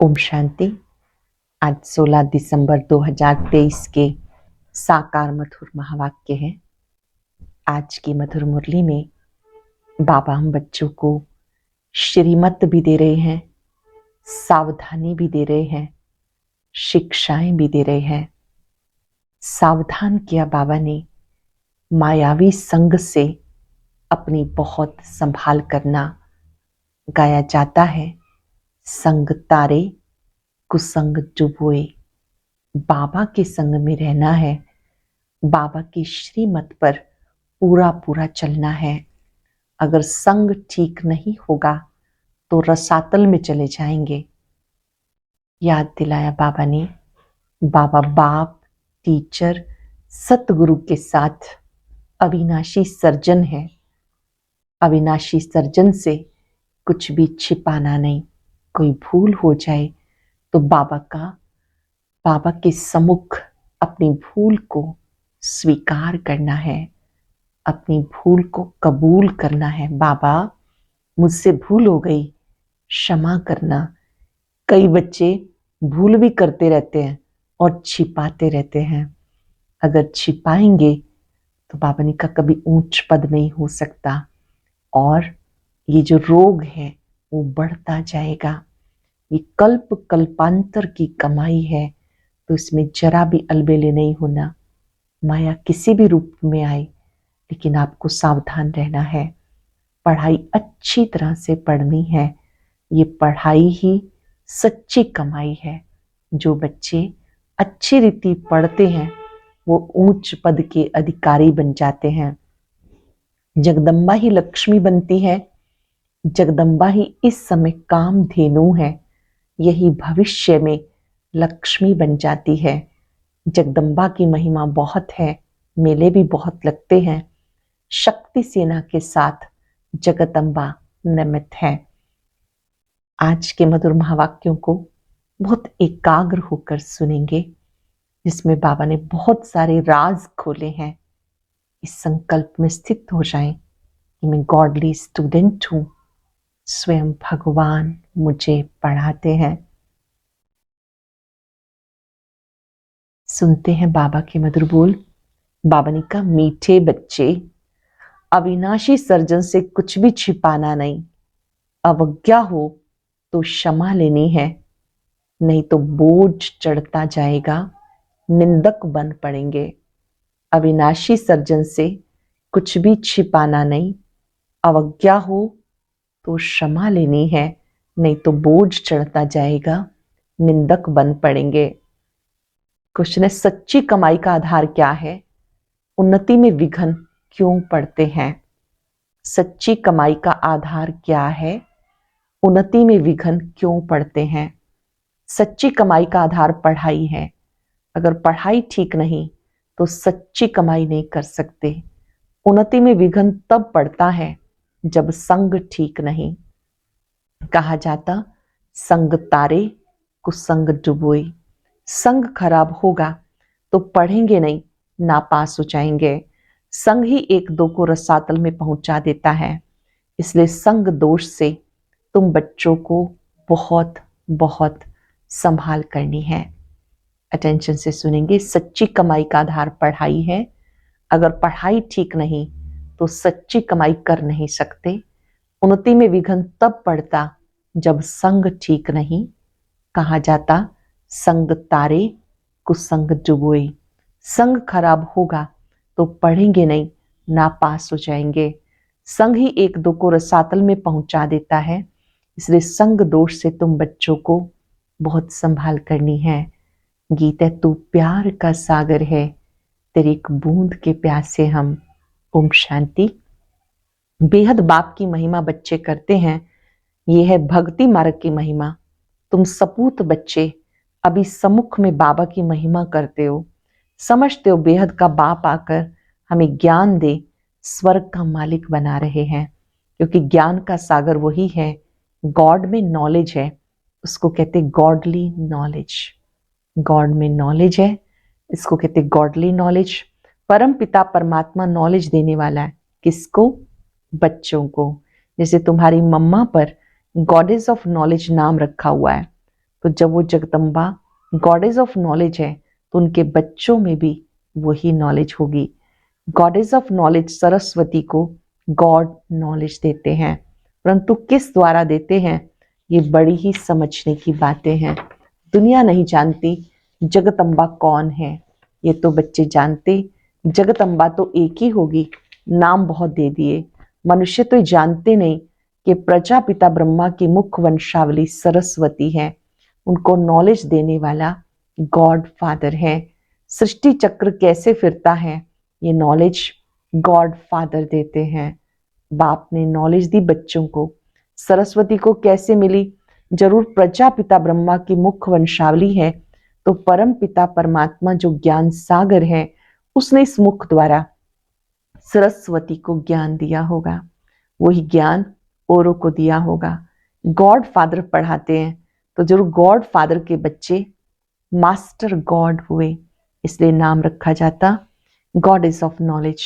ओम शांति। आज 16 दिसंबर 2023 के साकार मधुर महावाक्य है। आज की मधुर मुरली में बाबा हम बच्चों को श्रीमत भी दे रहे हैं, सावधानी भी दे रहे हैं, शिक्षाएं भी दे रहे हैं। सावधान किया बाबा ने मायावी संग से अपनी बहुत संभाल करना। गाया जाता है, संग तारे कुसंग डुबोए। बाबा के संग में रहना है, बाबा की श्रीमत पर पूरा पूरा चलना है। अगर संग ठीक नहीं होगा तो रसातल में चले जाएंगे। याद दिलाया बाबा ने। बाबा बाप, टीचर, सतगुरु के साथ अविनाशी सर्जन है। अविनाशी सर्जन से कुछ भी छिपाना नहीं। कोई भूल हो जाए तो बाबा के सम्मुख अपनी भूल को स्वीकार करना है, अपनी भूल को कबूल करना है। बाबा मुझसे भूल हो गई, क्षमा करना। कई बच्चे भूल भी करते रहते हैं और छिपाते रहते हैं। अगर छिपाएंगे तो बाबा ने कहा कभी ऊंच पद नहीं हो सकता और ये जो रोग है वो बढ़ता जाएगा। ये कल्प कल्पांतर की कमाई है, तो इसमें जरा भी अलबेले नहीं होना। माया किसी भी रूप में आए, लेकिन आपको सावधान रहना है। पढ़ाई अच्छी तरह से पढ़नी है। ये पढ़ाई ही सच्ची कमाई है। जो बच्चे अच्छी रीति पढ़ते हैं वो ऊंच पद के अधिकारी बन जाते हैं। जगदम्बा ही लक्ष्मी बनती है। जगदम्बा ही इस समय कामधेनु है। यही भविष्य में लक्ष्मी बन जाती है। जगदम्बा की महिमा बहुत है, मेले भी बहुत लगते हैं। शक्ति सेना के साथ जगदम्बा नमित है। आज के मधुर महावाक्यों को बहुत एकाग्र होकर सुनेंगे, जिसमें बाबा ने बहुत सारे राज खोले हैं। इस संकल्प में स्थित हो जाएं कि मैं गॉडली स्टूडेंट हूं, स्वयं भगवान मुझे पढ़ाते हैं। सुनते हैं बाबा के मधुर बोल। बाबा ने कहा, मीठे बच्चे, अविनाशी सर्जन से कुछ भी छिपाना नहीं। अवज्ञा हो तो क्षमा लेनी है, नहीं तो बोझ चढ़ता जाएगा, निंदक बन पड़ेंगे। अविनाशी सर्जन से कुछ भी छिपाना नहीं। अवज्ञा हो तो क्षमा लेनी है, नहीं तो बोझ चढ़ता जाएगा, निंदक बन पड़ेंगे। क्वेश्चन है, सच्ची कमाई का आधार क्या है? उन्नति में विघ्न क्यों पड़ते हैं? सच्ची कमाई का आधार क्या है? उन्नति में विघ्न क्यों पड़ते हैं? सच्ची कमाई का आधार पढ़ाई है। अगर पढ़ाई ठीक नहीं तो सच्ची कमाई नहीं कर सकते। उन्नति में विघ्न तब पड़ता है जब संग ठीक नहीं। कहा जाता, संग तारे कुसंग डुबोए। संग खराब होगा तो पढ़ेंगे नहीं, नापास हो जाएंगे। संग ही एक दो को रसातल में पहुंचा देता है। इसलिए संग दोष से तुम बच्चों को बहुत बहुत संभाल करनी है। अटेंशन से सुनेंगे। सच्ची कमाई का आधार पढ़ाई है। अगर पढ़ाई ठीक नहीं तो सच्ची कमाई कर नहीं सकते। उन्नति में विघ्न तब पड़ता जब संग ठीक नहीं। कहा जाता, संग तारे कुसंग डुबोए। संग खराब होगा तो पढ़ेंगे नहीं, नापास हो जाएंगे। संग ही एक दो को रसातल में पहुंचा देता है। इसलिए संग दोष से तुम बच्चों को बहुत संभाल करनी है। गीता, तू प्यार का सागर है, तेरी एक बूंद के प्यासे हम। ओम शांति। बेहद बाप की महिमा बच्चे करते हैं। ये है भक्ति मार्ग की महिमा। तुम सपूत बच्चे अभी सम्मुख में बाबा की महिमा करते हो। समझते हो बेहद का बाप आकर हमें ज्ञान दे, स्वर्ग का मालिक बना रहे हैं। क्योंकि ज्ञान का सागर वही है। गॉड में नॉलेज है, उसको कहते गॉडली नॉलेज। गॉड में नॉलेज है, इसको कहते गॉडली नॉलेज। परम पिता परमात्मा नॉलेज देने वाला है। किसको? बच्चों को। जैसे तुम्हारी मम्मा पर गॉडेस ऑफ नॉलेज नाम रखा हुआ है, तो जब वो जगदम्बा गॉडेस ऑफ नॉलेज है तो उनके बच्चों में भी वही नॉलेज होगी। गॉडेस ऑफ नॉलेज सरस्वती को गॉड नॉलेज देते हैं, परंतु किस द्वारा देते हैं ये बड़ी ही समझने की बातें हैं। दुनिया नहीं जानती जगदम्बा कौन है, ये तो बच्चे जानते जगदम्बा तो एक ही होगी, नाम बहुत दे दिए। मनुष्य तो जानते नहीं कि प्रजापिता ब्रह्मा की मुख्य वंशावली सरस्वती है, उनको नॉलेज देने वाला गॉड फादर है। सृष्टि चक्र कैसे फिरता है ये नॉलेज गॉड फादर देते हैं। बाप ने नॉलेज दी बच्चों को, सरस्वती को कैसे मिली? जरूर प्रजापिता ब्रह्मा की मुख्य वंशावली है, तो परम पिता परमात्मा जो ज्ञान सागर है उसने इस मुख द्वारा सरस्वती को ज्ञान दिया होगा, वही ज्ञान औरों को दिया होगा। गॉड फादर पढ़ाते हैं तो जरूर गॉड फादर के बच्चे मास्टर गॉड हुए, इसलिए नाम रखा जाता गॉडेस ऑफ नॉलेज।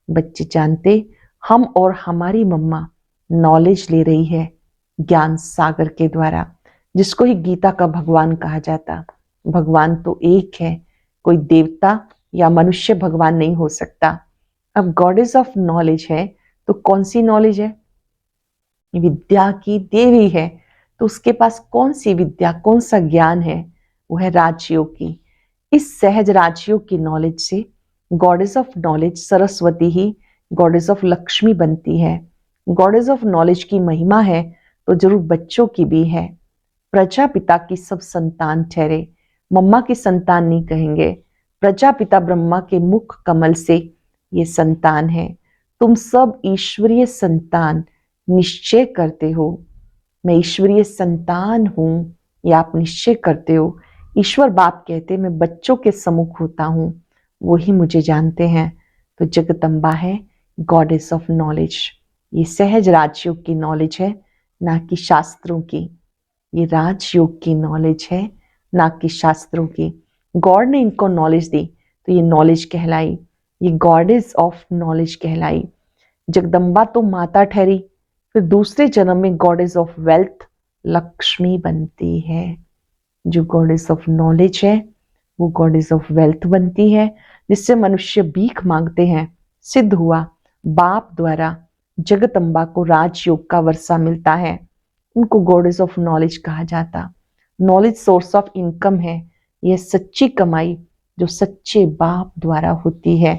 बच्चे जानते हम और हमारी मम्मा नॉलेज ले रही है ज्ञान सागर के द्वारा, जिसको ही गीता का भगवान कहा जाता। भगवान तो एक है, कोई देवता या मनुष्य भगवान नहीं हो सकता। अब गॉडेस ऑफ नॉलेज है तो कौन सी नॉलेज है? विद्या की देवी है, तो उसके पास कौन सी विद्या, कौन सा ज्ञान है? वो है राजयोग की। इस सहज राजयोग की नॉलेज से goddess of knowledge Saraswati he goddess of Lakshmi बनती है। गॉडेस ऑफ नॉलेज की महिमा है तो जरूर बच्चों की भी है। प्रजापिता की सब संतान ठहरे, मम्मा की संतान नहीं कहेंगे। प्रजापिता ब्रह्मा के मुख कमल से ये संतान है। तुम सब ईश्वरीय संतान निश्चय करते हो, मैं ईश्वरीय संतान हूं, या आप निश्चय करते हो। ईश्वर बाप कहते मैं बच्चों के सम्मुख होता हूं, वही मुझे जानते हैं। तो जगदम्बा है गॉडेस ऑफ नॉलेज। ये सहज राजयोग की नॉलेज है, ना कि शास्त्रों की। ये राजयोग की नॉलेज है, ना कि शास्त्रों की। गॉड ने इनको नॉलेज दी तो ये नॉलेज कहलाई, ये गॉडेस ऑफ नॉलेज कहलाई। जगदम्बा तो माता ठहरी, फिर दूसरे जन्म में गॉडेस ऑफ वेल्थ लक्ष्मी बनती है। जो गॉडेस ऑफ नॉलेज है वो गॉडेस ऑफ वेल्थ बनती है, जिससे मनुष्य भीख मांगते हैं। सिद्ध हुआ बाप द्वारा जगदम्बा को राजयोग का वर्षा मिलता है, उनको गॉडेस ऑफ नॉलेज कहा जाता। नॉलेज सोर्स ऑफ इनकम है, यह सच्ची कमाई जो सच्चे बाप द्वारा होती है।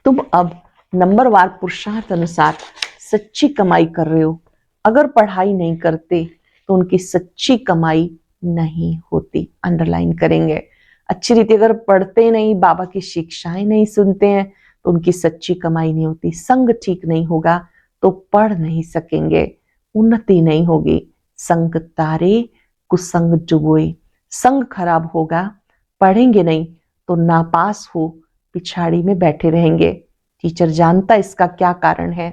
तुम अब नंबरवार पुरुषार्थ अनुसार सच्ची कमाई कर रहे हो। अगर पढ़ाई नहीं करते तो उनकी सच्ची कमाई नहीं होती। अंडरलाइन करेंगे अच्छी रीति। अगर पढ़ते नहीं, बाबा की शिक्षाएं नहीं सुनते हैं तो उनकी सच्ची कमाई नहीं होती। संग ठीक नहीं होगा तो पढ़ नहीं सकेंगे, उन्नति नहीं होगी। संग तारे कुसंग डुबोए, संग खराब होगा, पढ़ेंगे नहीं तो नापास हो पिछाड़ी में बैठे रहेंगे। टीचर जानता इसका क्या कारण है,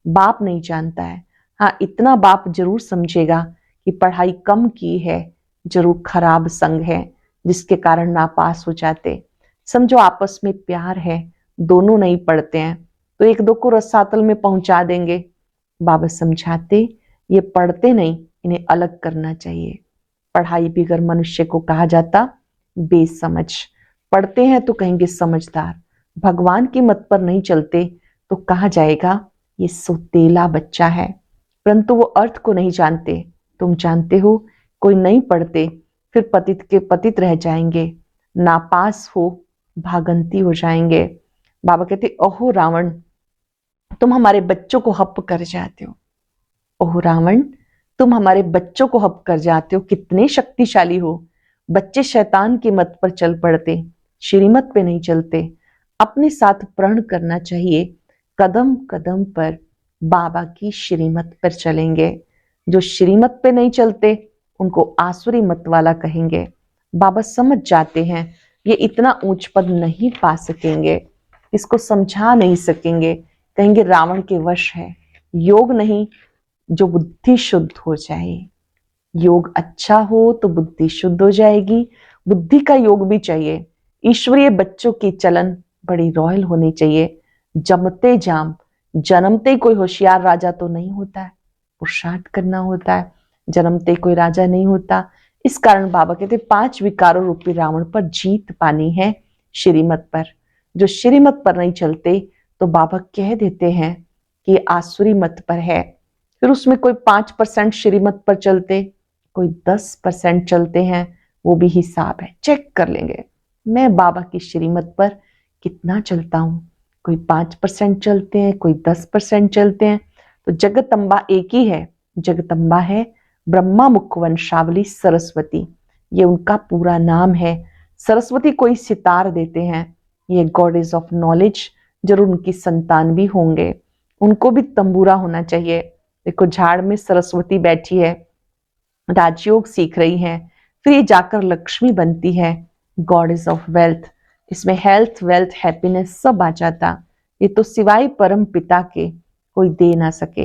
बाप नहीं जानता है। हाँ, इतना बाप जरूर समझेगा कि पढ़ाई कम की है, जरूर खराब संग है जिसके कारण नापास हो जाते। समझो आपस में प्यार है, दोनों नहीं पढ़ते हैं तो एक दो को रसातल में पहुंचा देंगे। बाबा समझाते ये पढ़ते नहीं, इन्हें अलग करना चाहिए। पढ़ाई भी अगर मनुष्य को कहा जाता बेसमझ, पढ़ते हैं तो कहेंगे समझदार, भगवान की मत पर नहीं चलते तो कहा जाएगा ये सोतेला बच्चा है। परंतु वो अर्थ को नहीं जानते। तुम जानते हो कोई नहीं पढ़ते फिर पतित के पतित रह जाएंगे, नापास हो भागंती हो जाएंगे। बाबा कहते ओहो रावण, तुम हमारे बच्चों को हप कर जाते हो। ओह रावण, तुम हमारे बच्चों को हप कर जाते हो, कितने शक्तिशाली हो। बच्चे शैतान की मत पर चल पड़ते, श्रीमत पे नहीं चलते। अपने साथ प्रण करना चाहिए, कदम कदम पर बाबा की श्रीमत पर चलेंगे। जो श्रीमत पे नहीं चलते उनको आसुरी मत वाला कहेंगे। बाबा समझ जाते हैं ये इतना ऊंच पद नहीं पा सकेंगे, इसको समझा नहीं सकेंगे, कहेंगे रावण के वश है। योग नहीं, जो बुद्धि शुद्ध हो जाए। योग अच्छा हो तो बुद्धि शुद्ध हो जाएगी। बुद्धि का योग भी चाहिए। ईश्वरीय बच्चों की चलन बड़ी रॉयल होनी चाहिए। जमते जाम, जन्मते कोई होशियार राजा तो नहीं होता है, पुरुषार्थ करना होता है। जन्मते कोई राजा नहीं होता, इस कारण बाबा कहते 5 विकारों रूपी रावण पर जीत पानी है श्रीमत पर। जो श्रीमत पर नहीं चलते तो बाबा कह देते हैं कि आसुरी मत पर है। फिर उसमें कोई 5% श्रीमत पर चलते, कोई 10% चलते हैं, वो भी हिसाब है, चेक कर लेंगे मैं बाबा की श्रीमत पर कितना चलता हूं। कोई 5% चलते हैं, कोई 10% चलते हैं। तो जगदम्बा एक ही है, जगदम्बा है ब्रह्मा मुख वंशावली सरस्वती, ये उनका पूरा नाम है। सरस्वती कोई सितार देते हैं, ये गॉडेस ऑफ नॉलेज, जरूर उनकी संतान भी होंगे, उनको भी तंबूरा होना चाहिए। देखो झाड़ में सरस्वती बैठी है, राजयोग सीख रही है, फिर ये जाकर लक्ष्मी बनती है, गॉडेस ऑफ वेल्थ। इसमें हेल्थ, वेल्थ, हैप्पीनेस सब आ जाता। ये तो सिवाय परम पिता के कोई दे ना सके।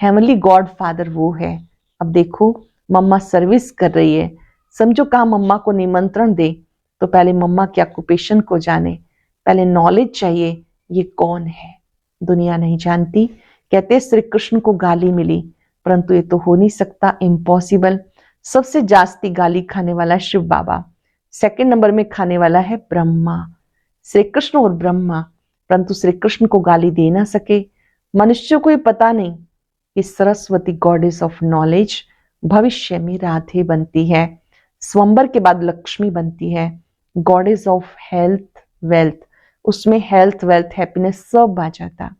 हेवनली गॉड फादर वो है। अब देखो मम्मा सर्विस कर रही है, समझो कहा मम्मा को निमंत्रण दे तो पहले मम्मा के ऑक्यूपेशन को जाने, पहले नॉलेज चाहिए ये कौन है, दुनिया नहीं जानती। कहते श्री कृष्ण को गाली मिली, परंतु ये तो हो नहीं सकता, इम्पॉसिबल। सबसे जास्ती गाली खाने वाला शिव बाबा, सेकंड नंबर में खाने वाला है ब्रह्मा। श्री कृष्ण और ब्रह्मा, परंतु श्री कृष्ण को गाली दे ना सके। मनुष्य को ये पता नहीं कि सरस्वती गॉडेस ऑफ नॉलेज भविष्य में राधे बनती है, स्वयंवर के बाद लक्ष्मी बनती है, गॉडेस ऑफ हेल्थ, वेल्थ, उसमें हेल्थ, वेल्थ, हैप्पीनेस सब आ जाता।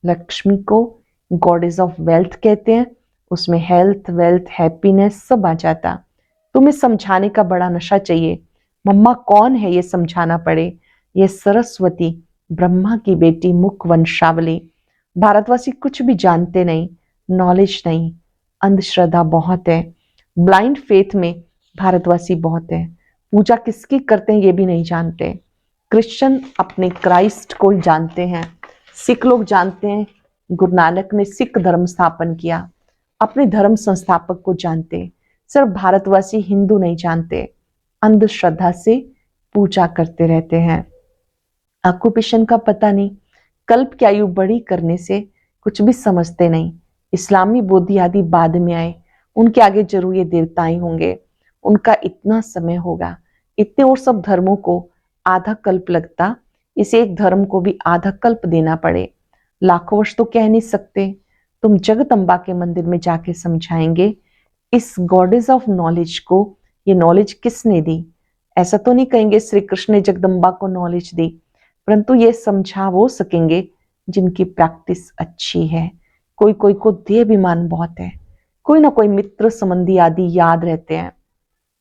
लक्ष्मी को गॉडेस ऑफ वेल्थ कहते हैं, उसमें हेल्थ, वेल्थ, हैप्पीनेस सब आ जाता। तुम्हें समझाने का बड़ा नशा चाहिए, मम्मा कौन है ये समझाना पड़े। ये सरस्वती ब्रह्मा की बेटी, मुख वंशावली। भारतवासी कुछ भी जानते नहीं, नॉलेज नहीं, अंधश्रद्धा बहुत है, ब्लाइंड फेथ में भारतवासी बहुत है। पूजा किसकी करते हैं ये भी नहीं जानते। क्रिश्चियन अपने क्राइस्ट को ही जानते हैं, सिख लोग जानते हैं गुरु नानक ने सिख धर्म स्थापन किया, अपने धर्म संस्थापक को जानते। सिर्फ भारतवासी हिंदू नहीं जानते, अंधश्रद्धा से पूजा करते रहते हैं। ऑक्यूपेशन का पता नहीं, कल्प की आयु बड़ी करने से कुछ भी समझते नहीं। इस्लामी, बौद्ध आदि बाद में आए, उनके आगे जरूर ये देवताएं होंगे, उनका इतना समय होगा। इतने और सब धर्मों को आधा कल्प लगता, इसे एक धर्म को भी आधा कल्प देना पड़े। लाखों वर्ष तो कह नहीं सकते। तुम जगदम्बा के मंदिर में जाके समझाएंगे इस गॉडेस ऑफ नॉलेज को, ये नॉलेज किसने दी। ऐसा तो नहीं कहेंगे श्री कृष्ण ने जगदम्बा को नॉलेज दी, परंतु ये समझा वो सकेंगे जिनकी प्रैक्टिस अच्छी है। कोई कोई को देह अभिमान बहुत है, कोई ना कोई मित्र संबंधी आदि याद रहते हैं,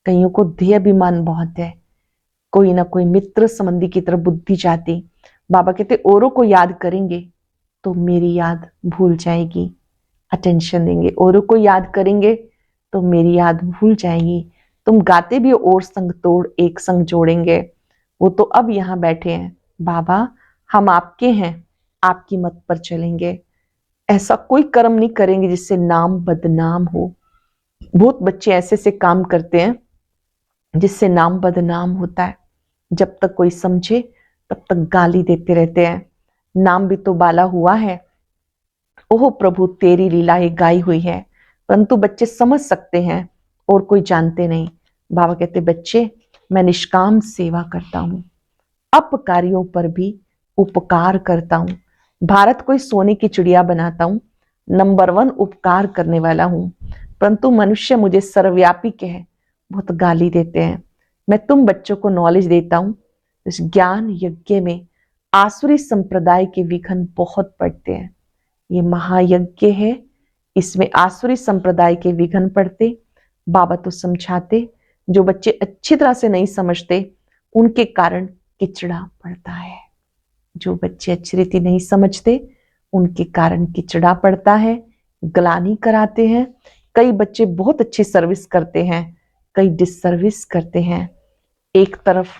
कईयों को देह अभिमान बहुत है, कोई ना कोई मित्र संबंधी की तरफ बुद्धि जाती। बाबा कहते औरों को याद करेंगे तो मेरी याद भूल जाएगी, अटेंशन देंगे। औरों को याद करेंगे तो मेरी याद भूल जाएगी। तुम गाते भी और संग तोड़ एक संग जोड़ेंगे, वो तो अब यहाँ बैठे हैं। बाबा हम आपके हैं, आपकी मत पर चलेंगे। ऐसा कोई कर्म नहीं करेंगे जिससे नाम बदनाम हो। बहुत बच्चे ऐसे से काम करते हैं जिससे नाम बदनाम होता है। जब तक कोई समझे तब तक गाली देते रहते हैं। नाम भी तो बाला हुआ है, ओह प्रभु तेरी लीला ये गाई हुई है, परंतु बच्चे समझ सकते हैं और कोई जानते नहीं। बाबा कहते बच्चे मैं निष्काम सेवा करता हूं, अपकारियों पर भी उपकार करता हूं। भारत को सोने की चिड़िया बनाता हूं, नंबर 1 उपकार करने वाला हूं। परंतु मनुष्य मुझे सर्वव्यापी कहे, बहुत गाली देते हैं। मैं तुम बच्चों को नॉलेज देता हूं। इस ज्ञान यज्ञ में आसुरी संप्रदाय के विघ्न बहुत पड़ते हैं। ये महायज्ञ है, इसमें आसुरी संप्रदाय के विघ्न पड़ते। बाबा तो समझाते, जो बच्चे अच्छी तरह से नहीं समझते उनके कारण किचड़ा पड़ता है। जो बच्चे अच्छी रीति नहीं समझते उनके कारण किचड़ा पड़ता है, ग्लानि कराते हैं। कई बच्चे बहुत अच्छी सर्विस करते हैं, कई डिससर्विस करते हैं। एक तरफ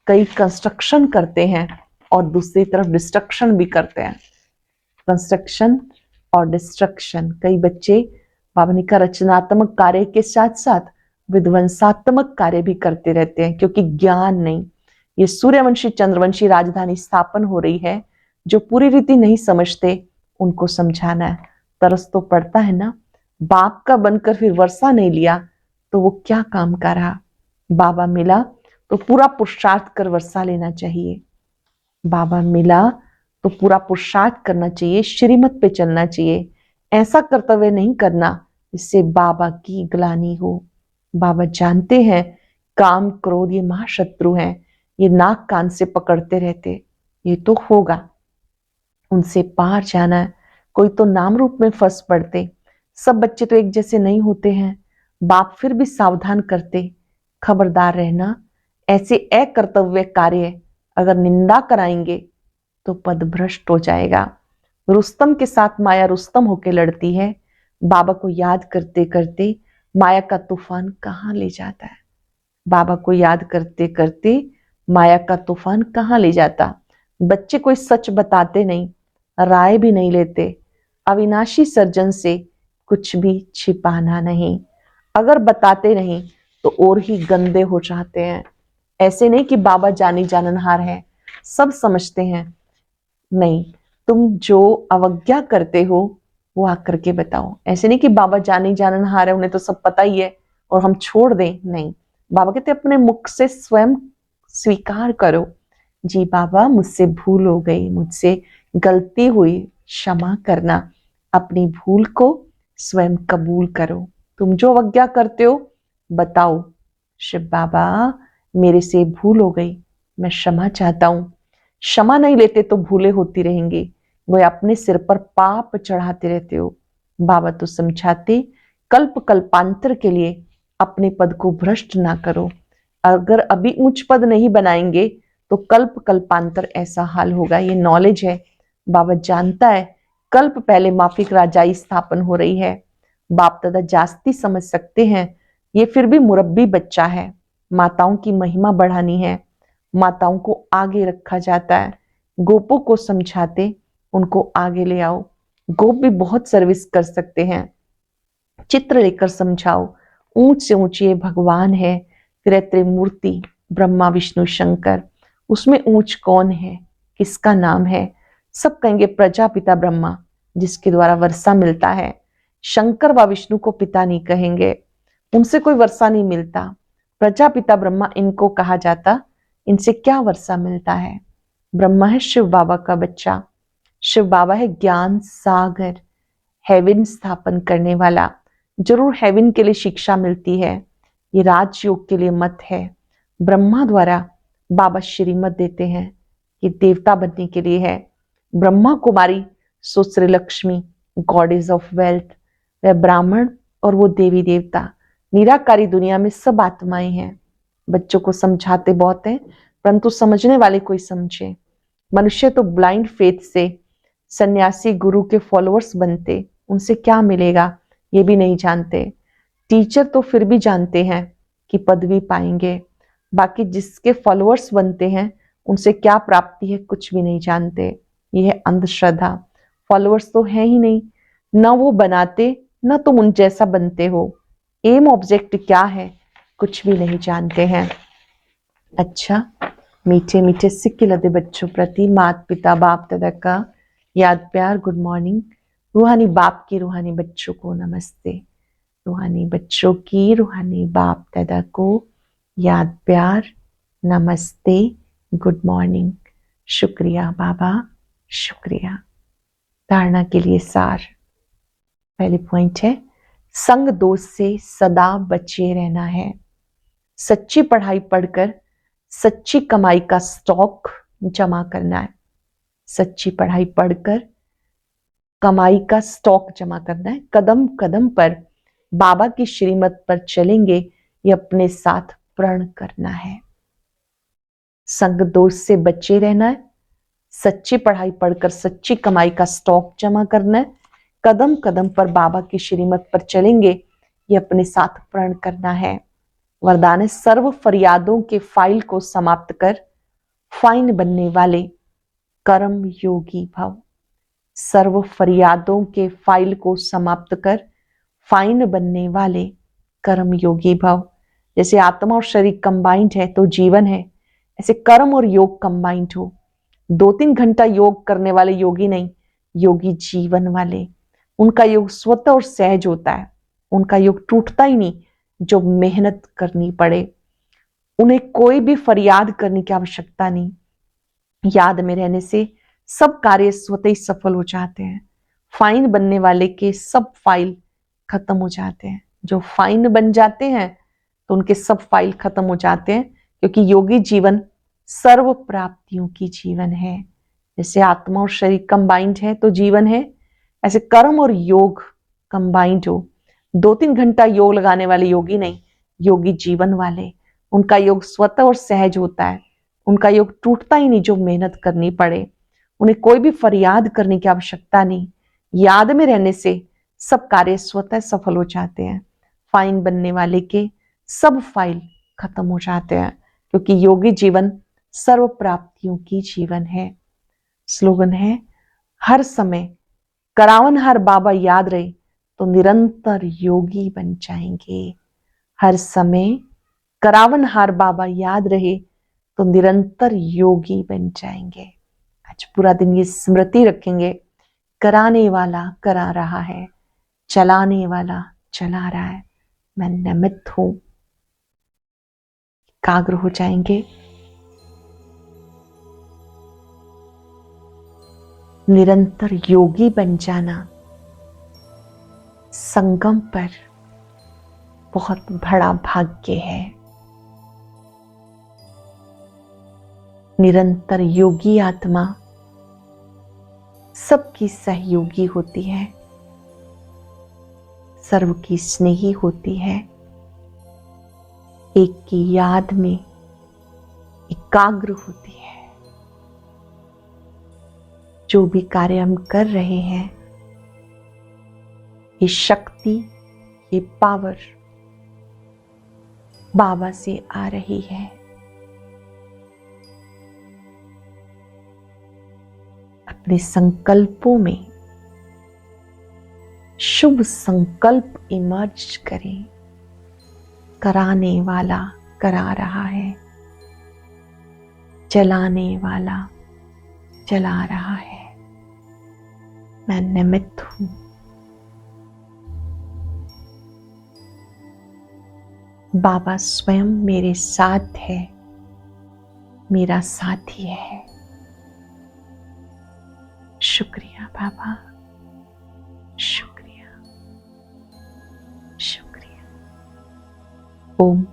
कई कंस्ट्रक्शन करते हैं और दूसरी तरफ डिस्ट्रक्शन भी करते हैं। कंस्ट्रक्शन और डिस्ट्रक्शन, कई बच्चे बाबा का रचनात्मक कार्य के साथ साथ विध्वंसात्मक कार्य भी करते रहते हैं, क्योंकि ज्ञान नहीं। ये सूर्यवंशी चंद्रवंशी राजधानी स्थापन हो रही है, जो पूरी रीति नहीं समझते उनको समझाना है। तरस तो पड़ता है ना, बाप का बनकर फिर वर्षा नहीं लिया तो वो क्या काम का रहा। बाबा मिला तो पूरा पुरुषार्थ कर वर्षा लेना चाहिए। बाबा मिला तो पूरा पुरुषार्थ करना चाहिए, श्रीमत पे चलना चाहिए। ऐसा कर्तव्य नहीं करना जिससे बाबा की ग्लानि हो। बाबा जानते हैं काम क्रोध ये महाशत्रु हैं, ये नाक कान से पकड़ते रहते, ये तो होगा, उनसे पार जाना है। कोई तो नाम रूप में फंस पड़ते। सब बच्चे तो एक जैसे नहीं होते हैं। बाप फिर भी सावधान करते, खबरदार रहना, ऐसे अकर्तव्य कार्य अगर निंदा कराएंगे तो पद भ्रष्ट हो जाएगा। रुस्तम के साथ माया रुस्तम होके लड़ती है। बाबा को याद करते करते माया का तूफान कहाँ ले जाता है। बाबा को याद करते करते माया का तूफान कहाँ ले जाता। बच्चे कोई सच बताते नहीं, राय भी नहीं लेते। अविनाशी सर्जन से कुछ भी छिपाना नहीं। अगर बताते नहीं तो और ही गंदे हो जाते हैं। ऐसे नहीं कि बाबा जानी जाननहार है, सब समझते हैं। नहीं, तुम जो अवज्ञा करते हो वो आकर के बताओ। ऐसे नहीं कि बाबा जानी जाननहार है, उन्हें तो सब पता ही है और हम छोड़ दें। नहीं, बाबा कहते अपने मुख से स्वयं स्वीकार करो, जी बाबा मुझसे भूल हो गई, मुझसे गलती हुई, क्षमा करना। अपनी भूल को स्वयं कबूल करो। तुम जो अवज्ञा करते हो बताओ, शिव बाबा मेरे से भूल हो गई, मैं क्षमा चाहता हूं। क्षमा नहीं लेते तो भूलें होती रहेंगी, वो अपने सिर पर पाप चढ़ाते रहते हो। बाबा तो समझाते कल्प कल्पांतर के लिए अपने पद को भ्रष्ट ना करो। अगर अभी उच्च पद नहीं बनाएंगे तो कल्प कल्पांतर ऐसा हाल होगा। ये नॉलेज है, बाबा जानता है। कल्प पहले माफिक राजाई स्थापन हो रही है। बाप दादा जास्ती समझ सकते हैं, ये फिर भी मुरब्बी बच्चा है। माताओं की महिमा बढ़ानी है, माताओं को आगे रखा जाता है। गोपों को समझाते उनको आगे ले आओ। गोप भी बहुत सर्विस कर सकते हैं। चित्र लेकर समझाओ, ऊंच से ऊंची ये भगवान है, फिर है त्रिमूर्ति ब्रह्मा विष्णु शंकर, उसमें ऊंच कौन है, किसका नाम है। सब कहेंगे प्रजापिता ब्रह्मा जिसके द्वारा वर्षा मिलता है। शंकर व विष्णु को पिता नहीं कहेंगे, उनसे कोई वर्षा नहीं मिलता। प्रजापिता ब्रह्मा इनको कहा जाता, इनसे क्या वर्षा मिलता है। ब्रह्मा है शिव बाबा का बच्चा, शिव बाबा है ज्ञान सागर, हेवन स्थापन करने वाला। जरूर हेवन के लिए शिक्षा मिलती है, ये राजयोग के लिए मत है। ब्रह्मा द्वारा बाबा श्रीमत देते हैं, ये देवता बनने के लिए है। Brahma Kumari so Shri Lakshmi goddess of wealth, वह ब्राह्मण और वो देवी देवता। निराकारी दुनिया में सब आत्माएं हैं। बच्चों को समझाते बहुत है, परंतु समझने वाले कोई समझे। मनुष्य तो ब्लाइंड फेथ से सन्यासी गुरु के फॉलोअर्स बनते, उनसे क्या मिलेगा ये भी नहीं जानते। टीचर तो फिर भी जानते हैं कि पदवी पाएंगे, बाकी जिसके फॉलोअर्स बनते हैं उनसे क्या प्राप्ति है कुछ भी नहीं जानते। यह है अंधश्रद्धा। फॉलोअर्स तो है ही नहीं, ना वो बनाते ना तुम उन जैसा बनते हो। एम ऑब्जेक्ट क्या है कुछ भी नहीं जानते हैं। अच्छा, मीठे मीठे सिक्के लदे बच्चों प्रति माता पिता बाप दादा का याद प्यार गुड मॉर्निंग। रूहानी बाप की रूहानी बच्चों को नमस्ते। रूहानी बच्चों की रूहानी बाप दादा को याद प्यार नमस्ते गुड मॉर्निंग। शुक्रिया बाबा, शुक्रिया। धारणा के लिए सार। पहले पॉइंट है, संग दोष से सदा बचे रहना है। सच्ची पढ़ाई पढ़कर सच्ची कमाई का स्टॉक जमा करना है। सच्ची पढ़ाई पढ़कर कमाई का स्टॉक जमा करना है। कदम कदम पर बाबा की श्रीमत पर चलेंगे, ये अपने साथ प्रण करना है। संग दोष से बचे रहना है, सच्ची पढ़ाई पढ़कर सच्ची कमाई का स्टॉक जमा करना है। कदम कदम पर बाबा की श्रीमत पर चलेंगे, ये अपने साथ प्रण करना है। वरदान है, सर्व फरियादों के फाइल को समाप्त कर फाइन बनने वाले कर्म योगी भव। सर्व फरियादों के फाइल को समाप्त कर फाइन बनने वाले कर्म योगी भव। जैसे आत्मा और शरीर कंबाइंड है तो जीवन है, ऐसे कर्म और योग कंबाइंड हो। 2-3 घंटा योग करने वाले योगी नहीं, योगी जीवन वाले। उनका योग स्वतः और सहज होता है, उनका योग टूटता ही नहीं, जो मेहनत करनी पड़े। उन्हें कोई भी फरियाद करने की आवश्यकता नहीं। याद में रहने से सब कार्य स्वतः ही सफल हो जाते हैं। फाइन बनने वाले के सब फाइल खत्म हो जाते हैं। जो फाइन बन जाते हैं तो उनके सब फाइल खत्म हो जाते हैं, क्योंकि योगी जीवन सर्व प्राप्तियों की जीवन है। जैसे आत्मा और शरीर कंबाइंड है तो जीवन है, ऐसे कर्म और योग कंबाइंड हो। 2-3 घंटा योग लगाने वाले योगी नहीं, योगी जीवन वाले। उनका योग स्वतः और सहज होता है। उनका योग टूटता ही नहीं जो मेहनत करनी पड़े। उन्हें कोई भी फरियाद करने की आवश्यकता नहीं। याद में रहने से सब कार्य स्वतः सफल हो जाते हैं। फाइन बनने वाले के सब फाइल खत्म हो जाते हैं, क्योंकि योगी जीवन सर्व प्राप्तियों की जीवन है। स्लोगन है, हर समय करावनहार बाबा याद रहे तो निरंतर योगी बन जाएंगे। हर समय करावनहार बाबा याद रहे तो निरंतर योगी बन जाएंगे। आज पूरा दिन ये स्मृति रखेंगे, कराने वाला करा रहा है, चलाने वाला चला रहा है, मैं निमित्त हूं। एकाग्र हो जाएंगे। निरंतर योगी बन जाना संगम पर बहुत बड़ा भाग्य है। निरंतर योगी आत्मा सबकी सहयोगी होती है, सर्व की स्नेही होती है। एक की याद में एकाग्र होती है। जो भी कार्य हम कर रहे हैं, ये शक्ति, ये पावर बाबा से आ रही है। अपने संकल्पों में शुभ संकल्प इमर्ज करें। कराने वाला करा रहा है, चलाने वाला चला रहा है, मैं निमित्त हूं। बाबा स्वयं मेरे साथ है, मेरा साथी है। शुक्रिया बाबा, शुक्रिया, शुक्रिया। ओम